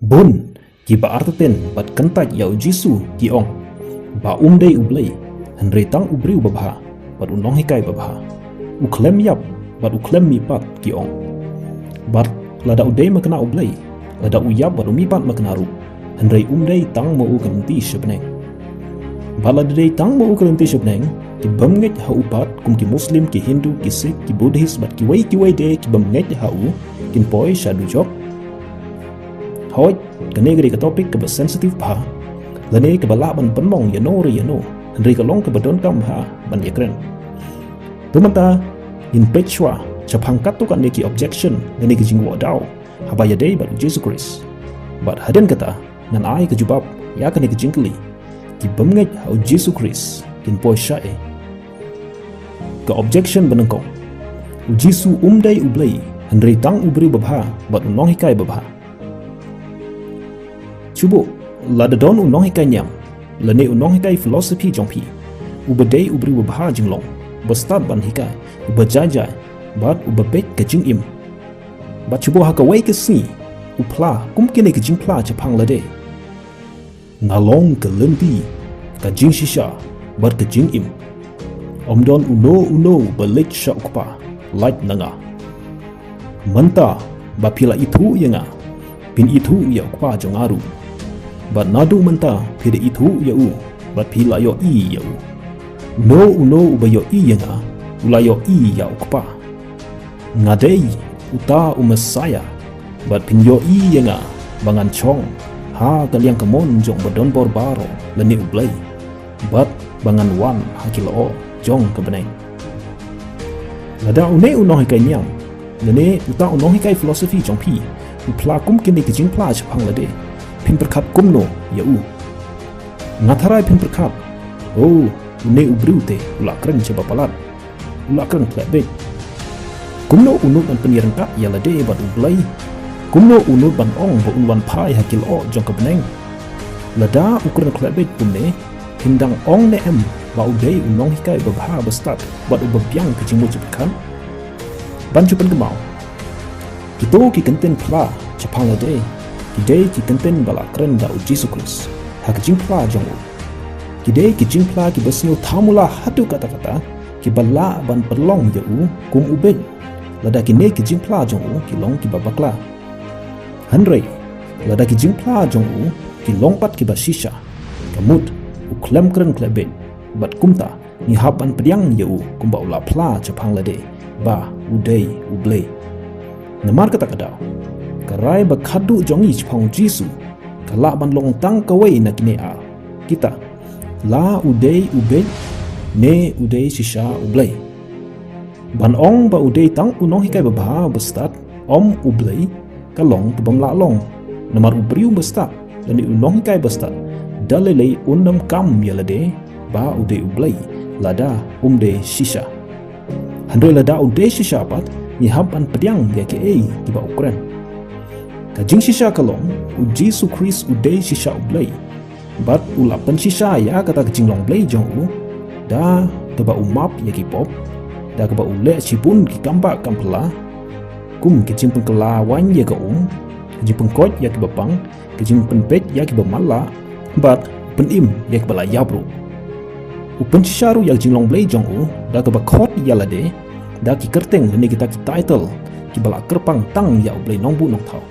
Bun ki ba artaten bat kantaj yau jisu ki ong ba umdei ublei henry tang ubriu babha bat unong hikai babha uklem yap bat uklem mipat ki ong bat lada udei makna ublei lada uyap bat umipat makna ru henry umdei tang mau kerenti sebneng bat lada dei tang mau kerenti sebneng ki bamnget ha upat kum ki muslim ki hindu ki sikh ki buddhist bat ki wai de ki bamnget ha u kin poi shadu jok hoi kene gari ka topik ka sensitive pha lane ka bala ban panmong yano henry ka long ka badon kam ha ban yakren tumanta in pechwa chapang katu kan neki objection lane ki jingwa daw habaya dei ba Jesus Christ but haden kata nan ai ka jubab ya ka neki jingli ki bamnget ha Jesus Christ kin poi shae ka objection banangkong jisu umdai ublei henry tang ubri babha bat unong hikai babha Cuba, lada don unong hikai nyam, lane unong hikai filosofi jongpi, ubadei ubri wabha jinglong, bestad ban hikai, ubajajai, bat ubabek ke jing im. Bat cuba haka wai ke sini, upla kum kene ke jing pla Jepang lade. Ngalong ke lempi, ke jing shisha, bat ke jing im. Omdon uno balik sya ukpa, light nanga. Manta, bapila itu yenga, pin itu ya ukpa jongaru. Bat nadu menta pide itu ya u bat pila yo I ya u uno ubayo I yenga ulayo I ya ukpa ngadei uta umesaya bat pinyo I yenga bangan chong ha kaliang kemon jong badon bor baro leni ublai bat bangan wan hakilo jong kebeneng lada une unoh hikai nyam lene uta unoh hikai filosofi jong pi upla kum kini kijing pla Jepang lade pin perkat kumno ya u ngatarai pin perkat oh une ubriute ula keren coba palat ula keren klebek kumno unut ban penirengkat ya lade bat ublai kumno unut ban ong ba unwan pai hakil o jong kebeneng lada ukuran klebek kumne hindang ong ne em ba udei unong hikai babha bestat bat ubabyang kejimu jebekan ban cupan gemau kito ki kenten pla Jepang lade Kidai ki kenten bala keren da Jesus Christ ha ki jingpla jongo kidai ki jingpla ki basnu thamula hatu kata-kata ki bala ban perlong ya u kum ubed lada ki ne ki jingpla jongo ki long ki babakla hanrei lada ki jingpla jongo ki longpat ki basisha kamut uklam keren klebet bat kumta ni haban pediang ya u kum ba ula pla Jepang lade ba udei ublei namar kata kadau karai bakadu jongi Jepang jisu kala ban long tang kawai na kine a kita la udei ubed ne udei shisha ublei ban ong ba udei tang unong hikai babha bestat om ublei kalong tubam la long namar ubriu bestat lani unong hikai bestat dalelei undam kam yalade ba udei ublei lada umde shisha handoi lada udei shisha pat ni haban pediang dia ke di ba ukren kajing shisha kalong Jesus Christ udei shisha ublei bat ulapan shisha ya kata kajing long blei jong u da keba umap ya ki pop da keba ule cibun ki kamba kampela kum kajing pengkela wan ya ka kajing pengkot ya ki bapang kajing penpet ya ki bamala bat penim ya ki bala yabru upen shisha ru ya kajing long blei jong u da keba khot ya lade da ki kerteng ni kita ki title ki bala kerpang tang ya ublei nongbu nong thau